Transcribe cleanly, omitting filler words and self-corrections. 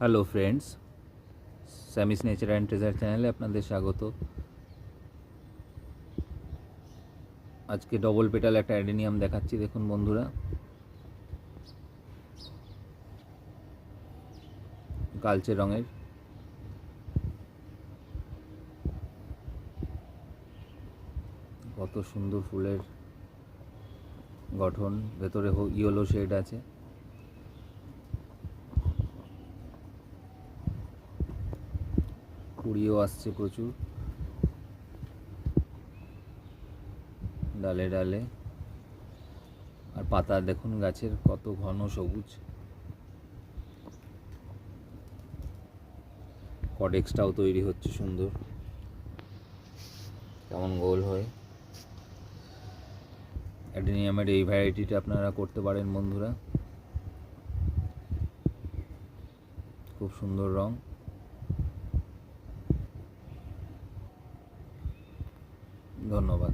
Hello friends, Sami's nature and treasure চ্যানেলে আপনাদের স্বাগত। আজকে ডবল পেটাল একটা অ্যাডেনিয়াম দেখাচ্ছি। দেখুন বন্ধুরা, কালচে রঙের, কত সুন্দর ফুলের গঠন, ভেতরে ইয়েলো শেড আছে। কুড়িও আসছে প্রচুর ডালে ডালে, আর পাতা দেখুন গাছের কত ঘন সবুজ। কডেক্সটাও তৈরি হচ্ছে সুন্দর, কেমন গোল হয়ে। অ্যাডেনিয়ামের এই ভ্যারাইটিটা আপনারা করতে পারেন বন্ধুরা, খুব সুন্দর রং। ধন্যবাদ।